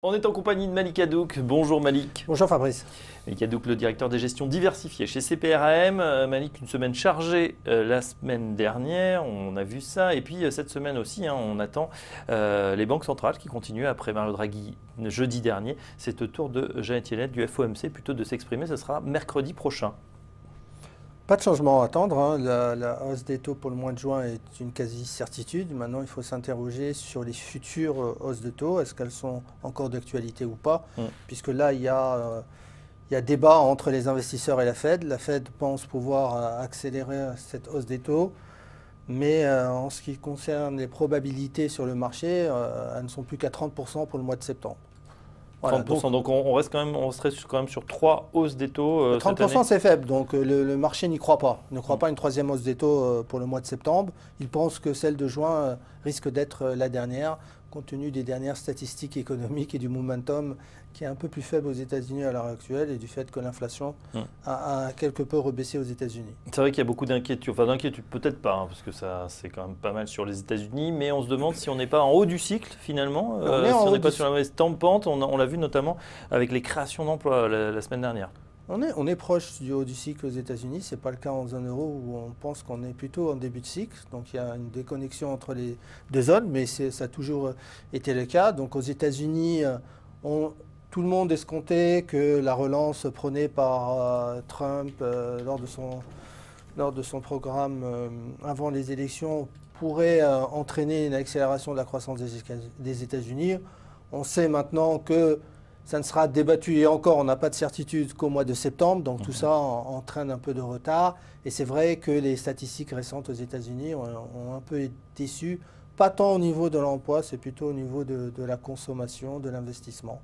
On est en compagnie de Malik Hadouk. Bonjour Malik. Bonjour Fabrice. Malik Hadouk, le directeur des gestions diversifiées chez CPRAM. Malik, une semaine chargée la semaine dernière, on a vu ça. Et puis cette semaine aussi, on attend les banques centrales qui continuent après Mario Draghi jeudi dernier. C'est au tour de Janet Yellen du FOMC plutôt de s'exprimer. Ce sera mercredi prochain. Pas de changement à attendre. La hausse des taux pour le mois de juin est une quasi-certitude. Maintenant, il faut s'interroger sur les futures hausses de taux. Est-ce qu'elles sont encore d'actualité ou pas? Puisque là, il y a débat entre les investisseurs et la Fed. La Fed pense pouvoir accélérer cette hausse des taux. Mais en ce qui concerne les probabilités sur le marché, elles ne sont plus qu'à 30% pour le mois de septembre. Voilà, 30%, donc on serait quand même sur 3 hausses des taux 30% c'est faible, donc le marché n'y croit pas. Il ne croit pas à une troisième hausse des taux pour le mois de septembre. Il pense que celle de juin risque d'être la dernière, compte tenu des dernières statistiques économiques et du momentum qui est un peu plus faible aux États-Unis à l'heure actuelle et du fait que l'inflation a quelque peu rebaissé aux États-Unis. C'est vrai qu'il y a beaucoup d'inquiétudes, enfin d'inquiétudes peut-être pas, parce que ça c'est quand même pas mal sur les États-Unis, mais on se demande si on n'est pas en haut du cycle finalement, si on n'est pas sur la mauvaise pente, on l'a vu notamment avec les créations d'emplois la semaine dernière. On est proche du haut du cycle aux États-Unis, ce n'est pas le cas en zone euro où on pense qu'on est plutôt en début de cycle. Donc il y a une déconnexion entre les deux zones, mais ça a toujours été le cas. Donc aux États-Unis, tout le monde escomptait que la relance prônée par Trump lors de son programme avant les élections pourrait entraîner une accélération de la croissance des États-Unis. On sait maintenant que ça ne sera débattu, et encore, on n'a pas de certitude qu'au mois de septembre, donc tout ça entraîne un peu de retard. Et c'est vrai que les statistiques récentes aux États-Unis ont un peu été déçues, pas tant au niveau de l'emploi, c'est plutôt au niveau de la consommation, de l'investissement.